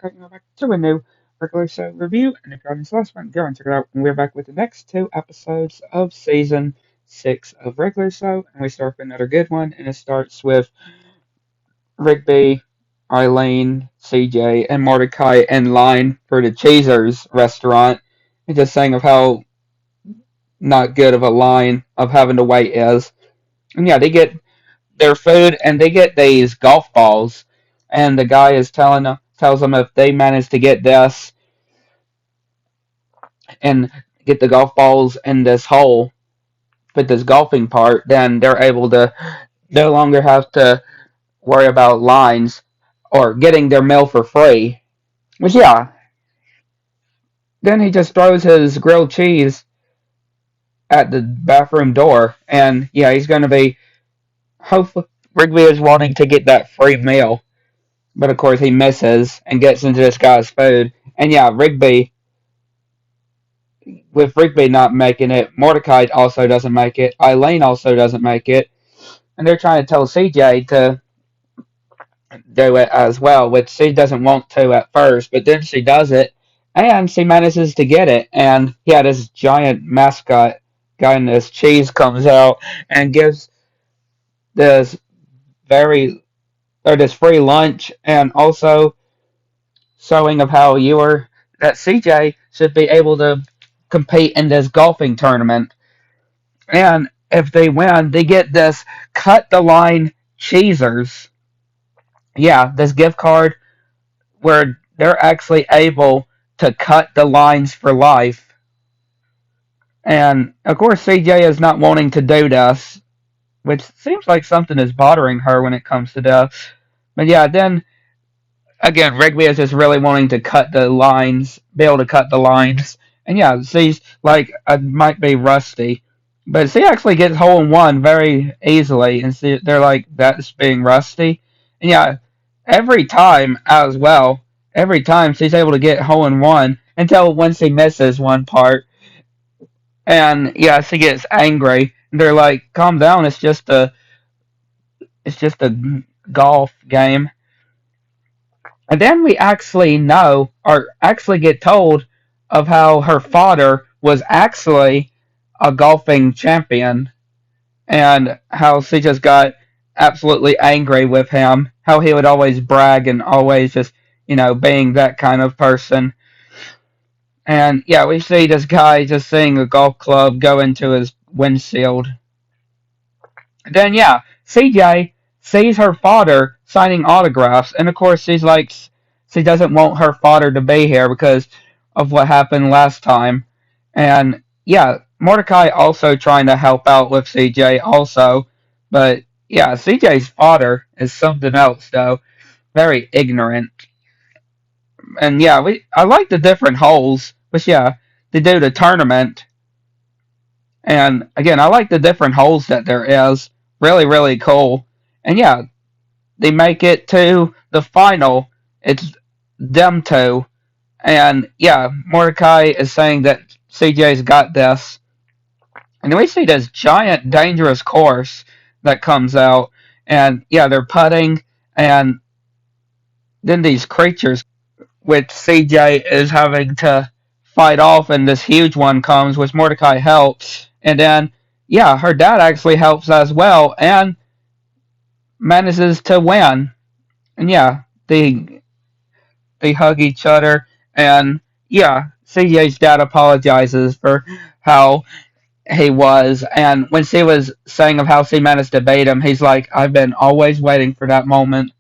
taking you back to a new regular show review. And if you haven't seen the last one, go and check it out. And we're back with the next two episodes of season 6 of regular show. And we start with another good one. And it starts with Rigby, Eileen, CJ, and Mordecai in line for the Chasers restaurant. And just saying of how not good of a line of having to wait is. And yeah, they get their food and they get these golf balls, and the guy is tells them if they manage to get this and get the golf balls in this hole with this golfing part, then they're able to no longer have to worry about lines or getting their meal for free. Which yeah, then he just throws his grilled cheese at the bathroom door, and yeah, he's going to be hopefully Rigby is wanting to get that free meal. But of course, he misses and gets into this guy's food. And yeah, with Rigby not making it, Mordecai also doesn't make it. Eileen also doesn't make it. And they're trying to tell CJ to do it as well, which she doesn't want to at first. But then she does it, and she manages to get it. And yeah, this giant mascot guy in this cheese comes out and gives this very or this free lunch, and also showing of how you were that CJ should be able to compete in this golfing tournament. And if they win, they get this cut the line cheesers. Yeah, this gift card where they're actually able to cut the lines for life. And of course, CJ is not wanting to do this, which seems like something is bothering her when it comes to this. But yeah, then again, Rigby is just really wanting to cut the lines, be able to cut the lines. And yeah, she's like, might be rusty, but she actually gets hole in one very easily. And they're like, that's being rusty. And yeah, every time as well, every time she's able to get hole in one until when she misses one part. And yeah, she gets angry. And they're like, calm down, it's just a golf game. And then we actually know, or actually get told, of how her father was actually a golfing champion, and how she just got absolutely angry with him, how he would always brag and always just, being that kind of person. And yeah, we see this guy just seeing a golf club go into his windshield. Then yeah, CJ sees her father signing autographs, and of course she's like, she doesn't want her father to be here because of what happened last time. And yeah, Mordecai also trying to help out with CJ also, but yeah, CJ's father is something else though, very ignorant. And yeah, I like the different holes, but yeah, they do the tournament. And again, I like the different holes that there is. Really, really cool. And yeah, they make it to the final. It's them two. And yeah, Mordecai is saying that CJ's got this. And then we see this giant, dangerous course that comes out. And yeah, they're putting. And then these creatures, which CJ is having to fight off. And this huge one comes, which Mordecai helps. And then, yeah, her dad actually helps as well. And manages to win. And yeah, they hug each other, and yeah, CJ's dad apologizes for how he was, and when she was saying of how she managed to beat him, he's like, I've been always waiting for that moment.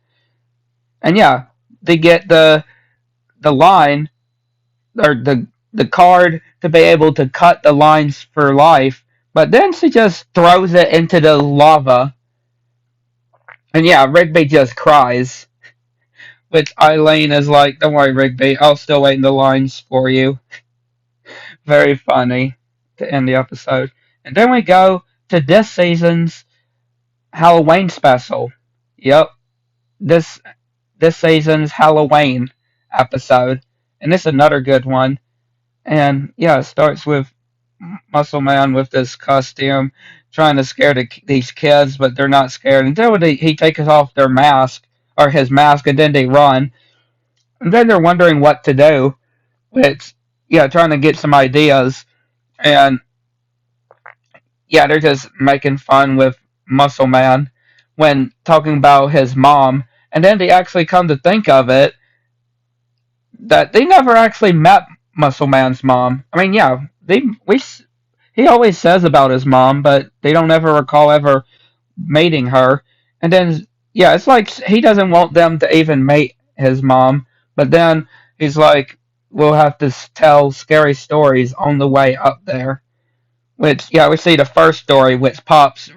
And yeah, they get the line or the card to be able to cut the lines for life, but then she just throws it into the lava. And yeah, Rigby just cries. Which Eileen is like, don't worry, Rigby, I'll still wait in the lines for you. Very funny to end the episode. And then we go to this season's Halloween special. Yep, this this season's Halloween episode, and this is another good one. And yeah, it starts with Muscle Man with this costume, trying to scare these kids, but they're not scared until he takes off their mask or his mask, and then they run. And then they're wondering what to do. It's yeah, trying to get some ideas, and yeah, they're just making fun with Muscle Man when talking about his mom. And then they actually come to think of it that they never actually met Muscle Man's mom. I mean, yeah, he always says about his mom, but they don't ever recall ever meeting her. And then yeah, it's like he doesn't want them to even meet his mom, but then he's like, we'll have to tell scary stories on the way up there. Which yeah, we see the first story which Pops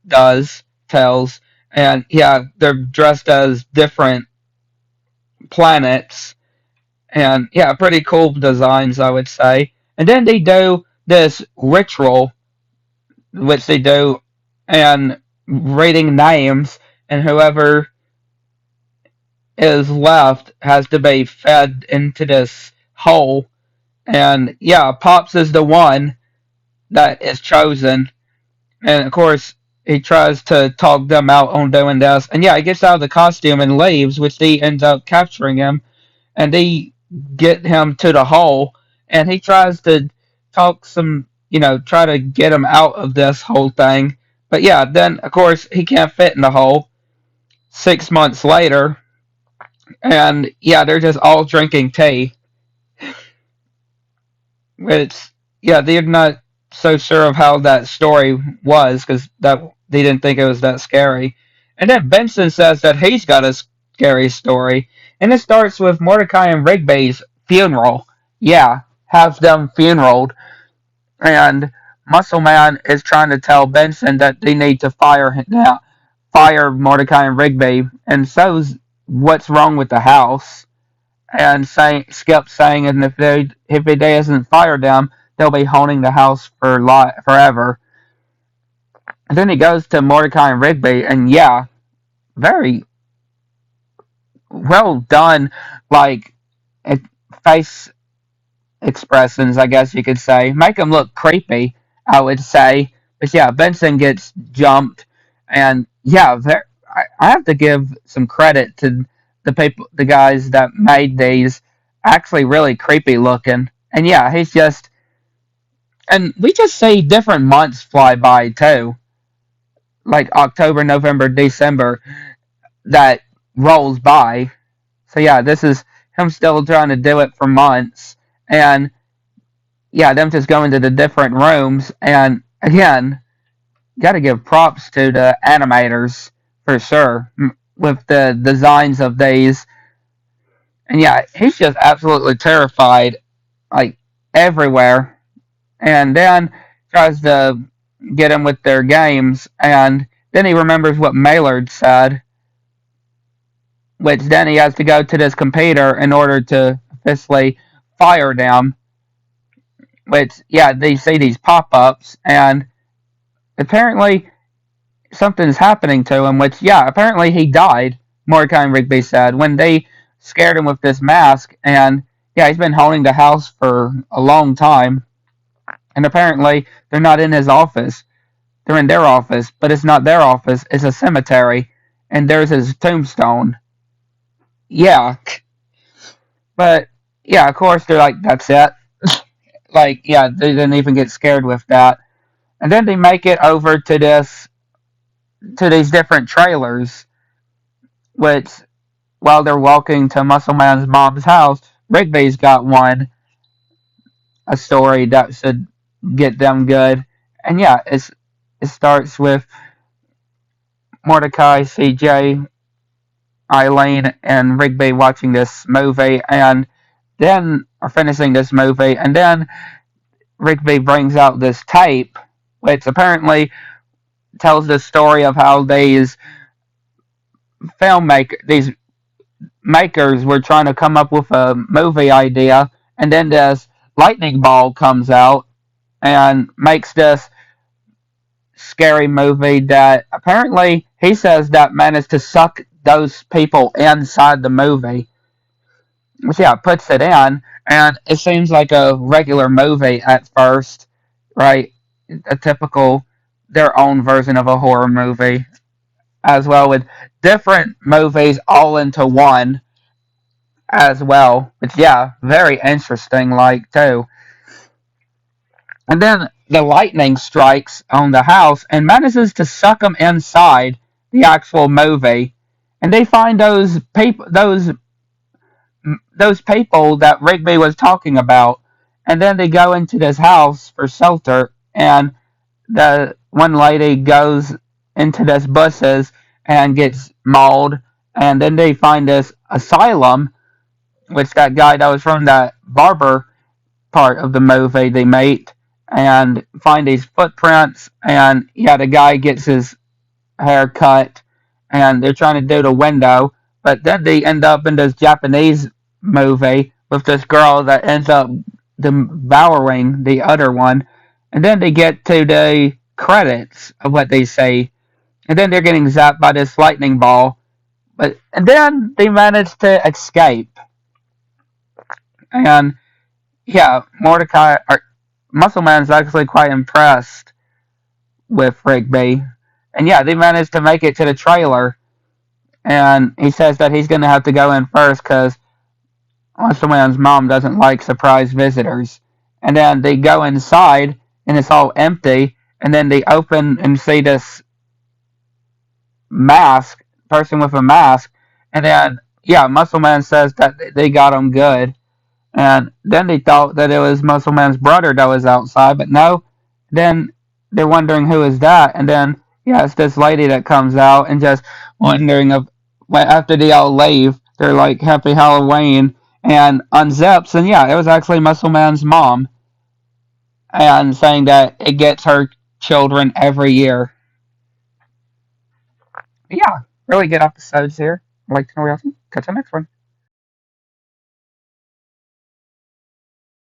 does tells, and yeah, they're dressed as different planets, and yeah, pretty cool designs I would say. And then they do this ritual which they do, and reading names, and whoever is left has to be fed into this hole. And yeah, Pops is the one that is chosen, and of course he tries to talk them out on doing this. And yeah, he gets out of the costume and leaves, which they ends up capturing him, and they get him to the hole, and he tries to talk some, try to get him out of this whole thing. But yeah, then of course he can't fit in the hole. 6 months later, and yeah, they're just all drinking tea. It's yeah, they're not so sure of how that story was because that they didn't think it was that scary. And then Benson says that he's got a scary story, and it starts with Mordecai and Rigby's funeral. Yeah, have them funeraled, and Muscle Man is trying to tell Benson that they need to fire him now, fire Mordecai and Rigby, and so's what's wrong with the house. And Skip saying, and if he doesn't fire them, they'll be haunting the house for forever. And then he goes to Mordecai and Rigby, and yeah, very well done, like face expressions, I guess you could say, make him look creepy. I would say, but yeah, Benson gets jumped, and yeah, I have to give some credit to the guys that made these actually really creepy looking. And yeah, he's just, and we just see different months fly by too, like October, November, December, that rolls by. So yeah, this is him still trying to do it for months, and yeah, them just going to the different rooms, and again, got to give props to the animators for sure with the designs of these. And yeah, he's just absolutely terrified, like everywhere. And then tries to get him with their games, and then he remembers what Maylard said, which then he has to go to this computer in order to officially fire them. Which yeah, they see these pop-ups, and apparently something's happening to him, which, yeah, apparently he died, Mordecai and Rigby said, when they scared him with this mask. And, yeah, he's been haunting the house for a long time. And apparently they're not in his office. They're in their office, but it's not their office. It's a cemetery. And there's his tombstone. Yeah. But, yeah, of course, they're like, that's it. Like, yeah, they didn't even get scared with that. And then they make it over to these different trailers, which while they're walking to Muscle Man's mom's house, Rigby's got a story that should get them good. And yeah, it starts with Mordecai, CJ, Eileen, and Rigby watching this movie, and then are finishing this movie, and then Rigby brings out this tape, which apparently tells the story of how these makers were trying to come up with a movie idea, and then this lightning ball comes out and makes this scary movie that apparently he says that managed to suck those people inside the movie. Which yeah, puts it in, and it seems like a regular movie at first, right? A typical their own version of a horror movie, as well with different movies all into one. as well. But yeah, very interesting, like too. And then the lightning strikes on the house and manages to suck them inside the actual movie. And they find those people that Rigby was talking about. And then they go into this house for shelter. And the one lady goes into this bushes and gets mauled. And then they find this asylum, which that guy that was from that barber part of the movie they meet and find these footprints. And yeah, the guy gets his hair cut and they're trying to do the window, but then they end up in this Japanese movie with this girl that ends up devouring the other one. And then they get to the credits of what they say, and then they're getting zapped by this lightning ball. But and then they manage to escape. And yeah, Mordecai or Muscle Man's actually quite impressed with Rigby. And yeah, they managed to make it to the trailer. And he says that he's going to have to go in first because Muscle Man's mom doesn't like surprise visitors. And then they go inside and it's all empty. And then they open and see this mask, person with a mask. And then, yeah, Muscle Man says that they got him good. And then they thought that it was Muscle Man's brother that was outside, but no. Then they're wondering who is that, and then yeah, it's this lady that comes out and just wondering of after they all leave, they're like Happy Halloween and unzips, and yeah, it was actually Muscle Man's mom, and saying that it gets her children every year. But yeah, really good episodes here. I'd like to know what else. Catch you next one.